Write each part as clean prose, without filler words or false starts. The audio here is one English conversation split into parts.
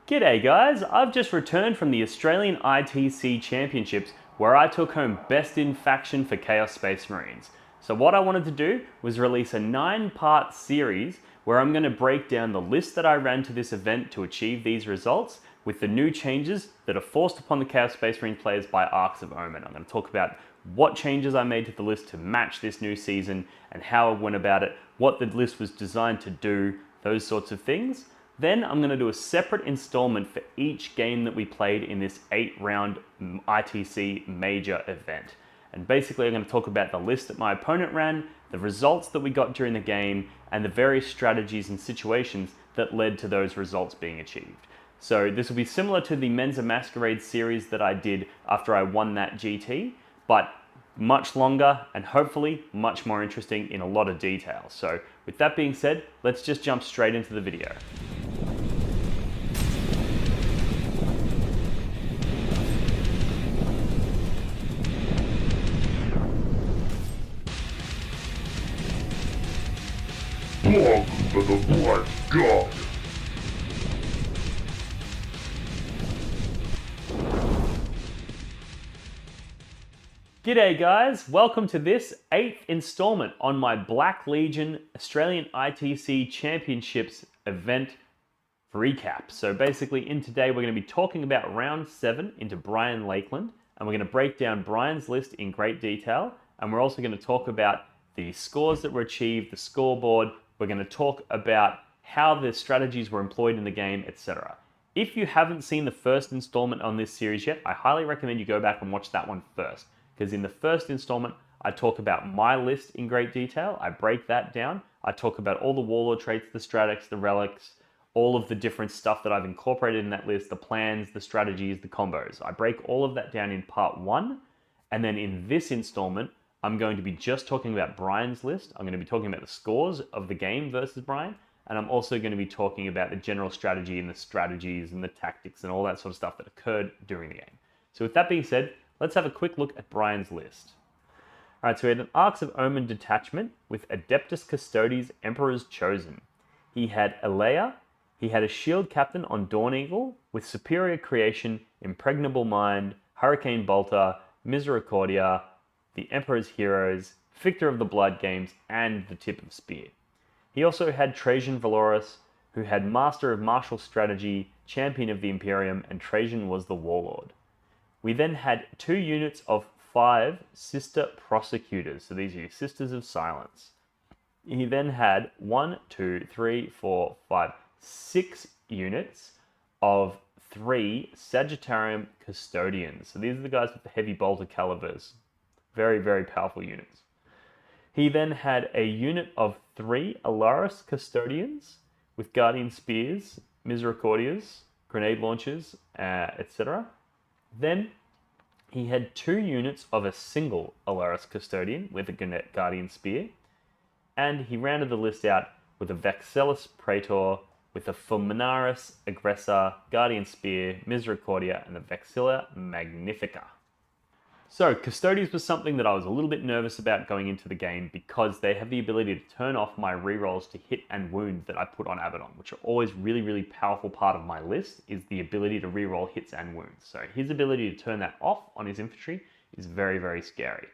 G'day guys, I've just returned from the Australian ITC Championships where I took home Best in Faction for Chaos Space Marines. So what I wanted to do was release a 9-part series where I'm going to break down the list that I ran to this event to achieve these results with the new changes that are forced upon the Chaos Space Marine players by Arcs of Omen. I'm going to talk about what changes I made to the list to match this new season and how I went about it, what the list was designed to do, those sorts of things. Then I'm going to do a separate installment for each game that we played in this 8-round ITC major event. And basically I'm going to talk about the list that my opponent ran, the results that we got during the game, and the various strategies and situations that led to those results being achieved. So this will be similar to the Men's Masquerade series that I did after I won that GT, but much longer and hopefully much more interesting in a lot of detail. So with that being said, let's just jump straight into the video. Welcome to the Blood God. G'day guys, welcome to this 8th installment on my Black Legion Australian ITC Championships event recap. So basically in today we're going to be talking about round 7 into Brian Lakeland, and we're going to break down Brian's list in great detail, and we're also going to talk about the scores that were achieved, the scoreboard. We're going to talk about how the strategies were employed in the game, etc. If you haven't seen the first installment on this series yet, I highly recommend you go back and watch that one first. Because in the first installment, I talk about my list in great detail. I break that down. I talk about all the warlord traits, the stratics, the relics, all of the different stuff that I've incorporated in that list, the plans, the strategies, the combos. I break all of that down in part 1. And then in this installment, I'm going to be just talking about Brian's list. I'm going to be talking about the scores of the game versus Brian. And I'm also going to be talking about the general strategy and the strategies and the tactics and all that sort of stuff that occurred during the game. So with that being said, let's have a quick look at Brian's list. Alright, so we had an Arcs of Omen detachment with Adeptus Custodes Emperor's Chosen. He had Alea, he had a shield captain on Dawn Eagle with Superior Creation, Impregnable Mind, Hurricane Bolter, Misericordia, the Emperor's Heroes, Victor of the Blood Games, and the Tip of Spear. He also had Trajan Valoris, who had Master of Martial Strategy, Champion of the Imperium, and Trajan was the Warlord. We then had 2 units of 5 Sister Prosecutors, so these are your Sisters of Silence. He then had 6 units of 3 Sagittarium Custodians. So these are the guys with the heavy bolter calibers. Very, very powerful units. He then had a unit of 3 Alaris Custodians with Guardian Spears, Misericordias, Grenade Launchers, etc. Then he had 2 units of a single Alaris Custodian with a Guardian Spear. And he rounded the list out with a Vexellus Praetor, with a Fulminaris Aggressor, Guardian Spear, Misericordia, and the Vexilla Magnifica. So, Custodes was something that I was a little bit nervous about going into the game because they have the ability to turn off my rerolls to hit and wound that I put on Abaddon, which are always really, really powerful part of my list, is the ability to reroll hits and wounds. So his ability to turn that off on his infantry is very, very scary.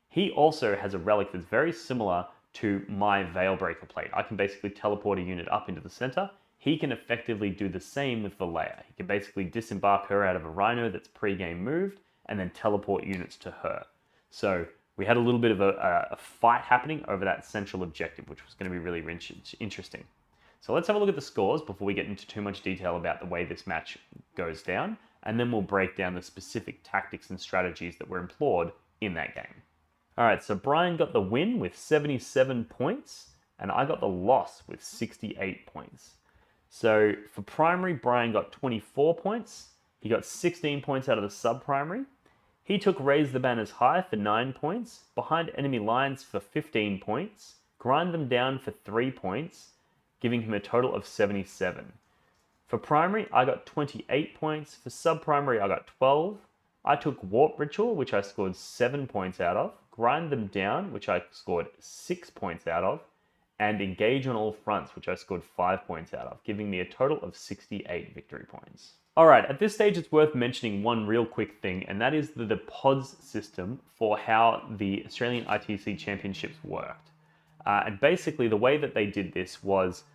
He also has a relic that's very similar to my Veilbreaker plate. I can basically teleport a unit up into the center. He can effectively do the same with Valea. He can basically disembark her out of a Rhino that's pre-game moved, and then teleport units to her. So we had a little bit of a fight happening over that central objective, which was going to be really interesting. So let's have a look at the scores before we get into too much detail about the way this match goes down, and then we'll break down the specific tactics and strategies that were employed in that game. Alright, so Brian got the win with 77 points, and I got the loss with 68 points. So for primary, Brian got 24 points. He got 16 points out of the sub-primary. He took Raise the Banners High for 9 points, Behind Enemy Lines for 15 points, Grind Them Down for 3 points, giving him a total of 77. For primary, I got 28 points. For sub-primary, I got 12. I took Warp Ritual, which I scored 7 points out of, Grind Them Down, which I scored 6 points out of, and engage on all fronts, which I scored 5 points out of, giving me a total of 68 victory points. All right, at this stage, it's worth mentioning one real quick thing, and that is the pods system for how the Australian ITC Championships worked. And basically, the way that they did this was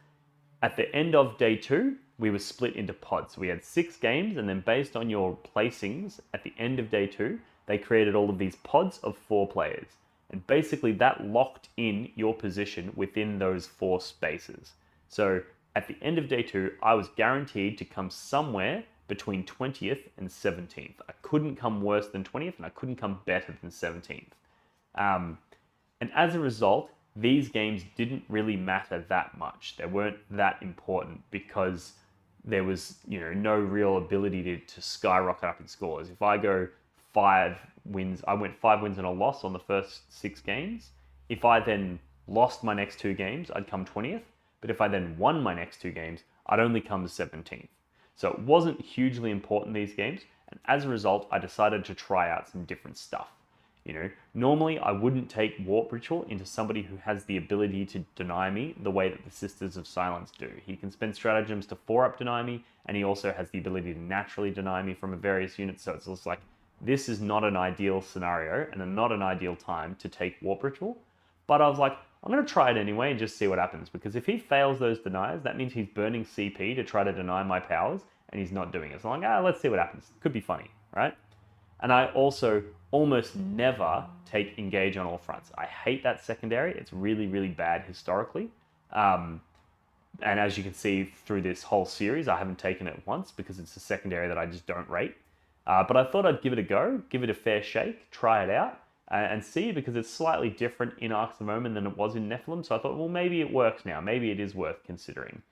at the end of day 2, we were split into pods. So we had 6 games, and then based on your placings at the end of day 2, they created all of these pods of 4 players. And basically, that locked in your position within those 4 spaces. So at the end of day 2, I was guaranteed to come somewhere between 20th and 17th. I couldn't come worse than 20th, and I couldn't come better than 17th. And as a result, these games didn't really matter that much. They weren't that important because there was, no real ability to skyrocket up in scores. If I go 5 wins, I went 5 wins and a loss on the first 6 games. If I then lost my next 2 games, I'd come 20th. But if I then won my next 2 games, I'd only come 17th. So it wasn't hugely important, these games. And as a result, I decided to try out some different stuff. Normally I wouldn't take Warp Ritual into somebody who has the ability to deny me the way that the Sisters of Silence do. He can spend stratagems to 4-up deny me, and he also has the ability to naturally deny me from various units. So it's just like, this is not an ideal scenario and not an ideal time to take Warp Ritual. But I was like, I'm going to try it anyway and just see what happens. Because if he fails those deniers, that means he's burning CP to try to deny my powers, and he's not doing it. So I'm like, let's see what happens. Could be funny, right? And I also almost never take engage on all fronts. I hate that secondary. It's really, really bad historically. And as you can see through this whole series, I haven't taken it once because it's a secondary that I just don't rate. But I thought I'd give it a go, give it a fair shake, try it out, and see, because it's slightly different in Arcs of Omen than it was in Nephilim. So I thought, well, maybe it works now. Maybe it is worth considering.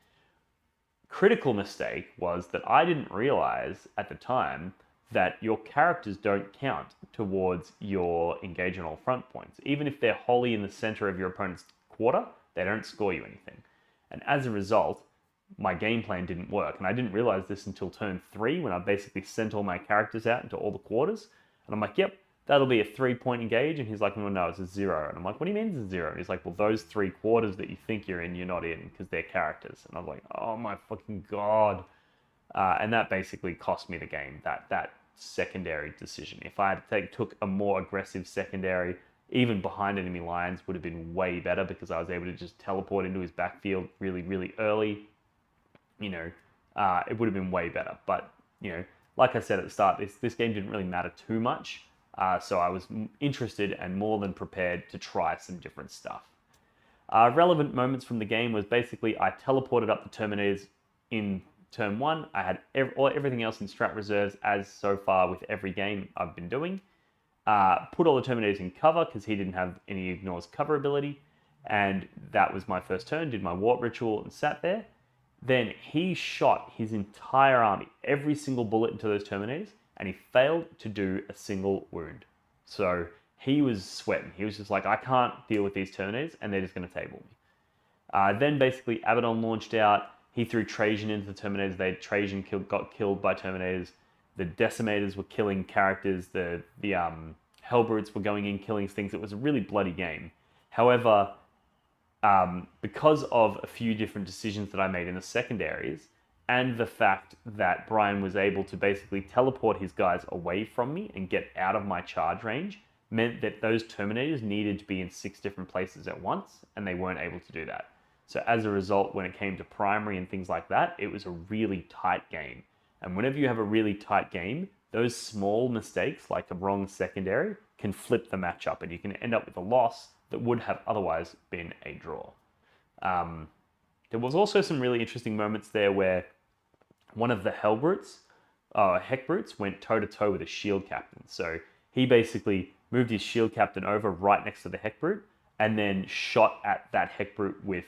Critical mistake was that I didn't realize at the time that your characters don't count towards your engage on all front points. Even if they're wholly in the center of your opponent's quarter, they don't score you anything. And as a result, my game plan didn't work. And I didn't realize this until turn 3, when I basically sent all my characters out into all the quarters. And I'm like, yep, that'll be a 3-point engage. And he's like, no, it's a 0. And I'm like, what do you mean it's a 0? And he's like, well, those 3 quarters that you think you're in, you're not in, because they're characters. And I was like, oh my fucking God. And that basically cost me the game, that secondary decision. If I had took a more aggressive secondary, even behind enemy lines, would have been way better, because I was able to just teleport into his backfield really, really early. It would have been way better. But, like I said at the start, this game didn't really matter too much. So I was interested and more than prepared to try some different stuff. Relevant moments from the game was basically I teleported up the Terminators in turn 1. I had everything else in strat reserves, as so far with every game I've been doing. Put all the Terminators in cover because he didn't have any ignores cover ability. And that was my first turn. Did my Warp Ritual and sat there. Then he shot his entire army, every single bullet into those Terminators, and he failed to do a single wound. So he was sweating. He was just like, I can't deal with these Terminators, and they're just going to table me. Then basically Abaddon launched out. He threw Trajan into the Terminators. Trajan got killed by Terminators. The Decimators were killing characters. The Hellbrutes were going in, killing things. It was a really bloody game. However, because of a few different decisions that I made in the secondaries, and the fact that Brian was able to basically teleport his guys away from me and get out of my charge range, meant that those Terminators needed to be in 6 different places at once, and they weren't able to do that. So as a result, when it came to primary and things like that, it was a really tight game. And whenever you have a really tight game, those small mistakes, like a wrong secondary, can flip the matchup, and you can end up with a loss that would have otherwise been a draw. There was also some really interesting moments there where one of the Heckbrutes went toe-to-toe with a shield captain. So he basically moved his shield captain over right next to the Heckbrute, and then shot at that Heckbrute with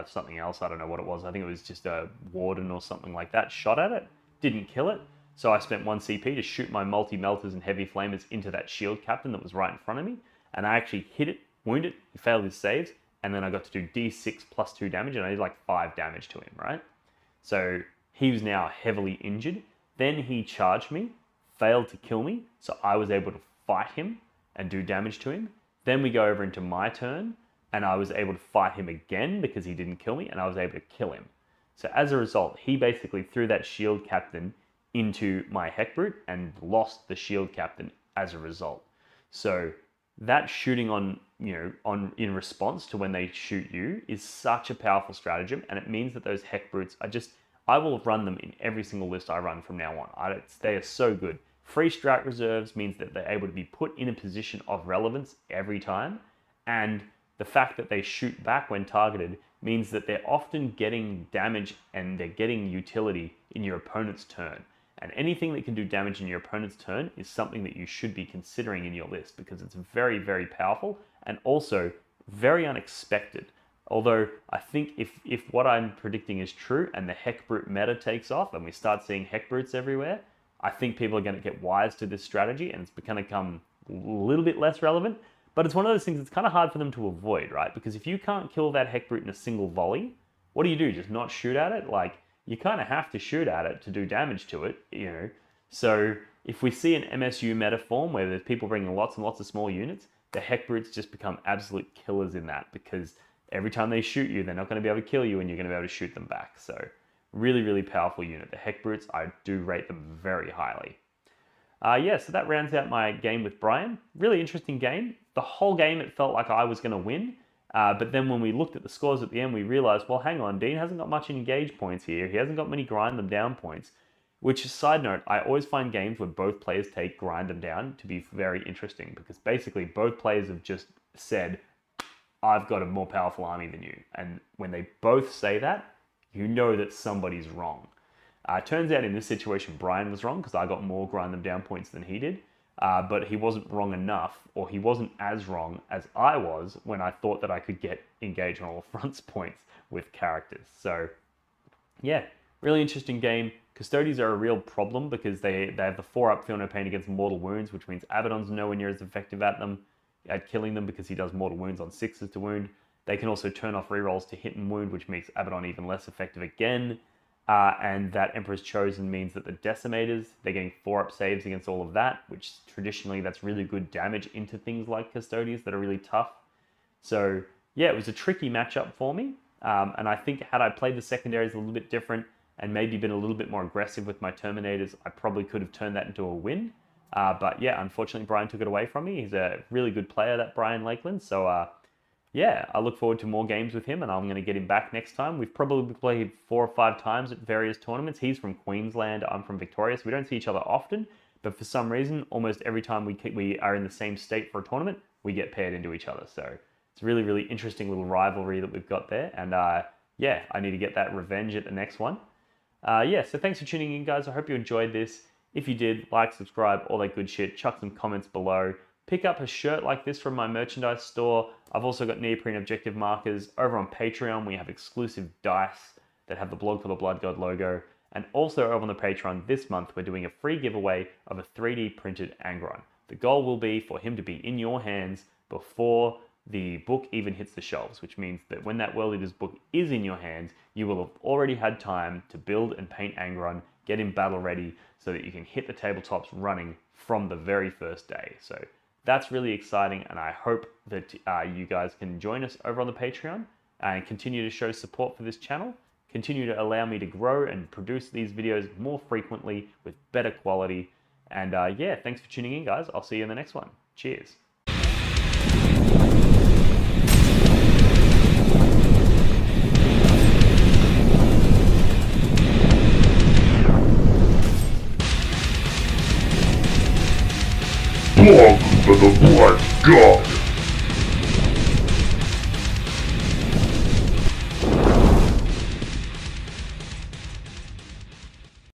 something else. I don't know what it was. I think it was just a Warden or something like that. Shot at it, didn't kill it. So I spent 1 CP to shoot my multi-melters and heavy flamers into that shield captain that was right in front of me. And I actually hit it, wounded, he failed his saves, and then I got to do D6 plus 2 damage, and I did like 5 damage to him, right? So he was now heavily injured. Then he charged me, failed to kill me, so I was able to fight him and do damage to him. Then we go over into my turn, and I was able to fight him again because he didn't kill me, and I was able to kill him. So as a result, he basically threw that shield captain into my Heckbrute and lost the shield captain as a result. So that shooting on, in response to when they shoot you is such a powerful stratagem, and it means that those Heckbrutes I will run them in every single list I run from now on. They are so good. Free strat reserves means that they're able to be put in a position of relevance every time, and the fact that they shoot back when targeted means that they're often getting damage and they're getting utility in your opponent's turn. And anything that can do damage in your opponent's turn is something that you should be considering in your list, because it's very, very powerful and also very unexpected. Although I think if what I'm predicting is true and the Heckbrute meta takes off and we start seeing Heckbrutes everywhere, I think people are going to get wise to this strategy and it's going to become a little bit less relevant. But it's one of those things that's kind of hard for them to avoid, right? Because if you can't kill that Heckbrute in a single volley, what do? Just not shoot at it? Like, you kind of have to shoot at it to do damage to it, So if we see an MSU meta form where there's people bringing lots and lots of small units, the Heckbrutes just become absolute killers in that, because every time they shoot you, they're not going to be able to kill you and you're going to be able to shoot them back. So really, really powerful unit. The Heckbrutes, I do rate them very highly. So that rounds out my game with Brian. Really interesting game. The whole game, it felt like I was going to win. But then when we looked at the scores at the end, we realized, well, hang on, Dean hasn't got much engage points here. He hasn't got many grind them down points. Which, side note, I always find games where both players take grind them down to be very interesting, because basically both players have just said, I've got a more powerful army than you. And when they both say that, you know that somebody's wrong. Turns out in this situation, Brian was wrong, because I got more grind them down points than he did. But he wasn't wrong enough, or he wasn't as wrong as I was when I thought that I could get engage on all fronts points with characters. So yeah, really interesting game. Custodes are a real problem because they have the 4-up Feel No Pain against mortal wounds, which means Abaddon's nowhere near as effective at killing them, because he does mortal wounds on 6s to wound. They can also turn off rerolls to hit and wound, which makes Abaddon even less effective again. And that Emperor's Chosen means that the Decimators, they're getting 4-up saves against all of that, which traditionally that's really good damage into things like Custodes that are really tough. So yeah, it was a tricky matchup for me. And I think had I played the secondaries a little bit different and maybe been a little bit more aggressive with my Terminators, I probably could have turned that into a win. But yeah, unfortunately, Brian took it away from me. He's a really good player, that Brian Lakeland. So yeah, I look forward to more games with him, and I'm going to get him back next time. We've probably played 4 or 5 times at various tournaments. He's from Queensland, I'm from Victoria, so we don't see each other often. But for some reason, almost every time we are in the same state for a tournament, we get paired into each other. So it's a really, really interesting little rivalry that we've got there. And yeah, I need to get that revenge at the next one. So thanks for tuning in, guys. I hope you enjoyed this. If you did, like, subscribe, all that good shit. Chuck some comments below. Pick up a shirt like this from my merchandise store. I've also got neoprene objective markers. Over on Patreon, we have exclusive dice that have the Blog for the Blood God logo. And also over on the Patreon this month, we're doing a free giveaway of a 3D printed Angron. The goal will be for him to be in your hands before the book even hits the shelves, which means that when that World Eaters book is in your hands, you will have already had time to build and paint Angron, get him battle ready, so that you can hit the tabletops running from the very first day. So that's really exciting, and I hope that you guys can join us over on the Patreon and continue to show support for this channel, continue to allow me to grow and produce these videos more frequently with better quality. And yeah, thanks for tuning in, guys. I'll see you in the next one. Cheers. Blood for the Blood God.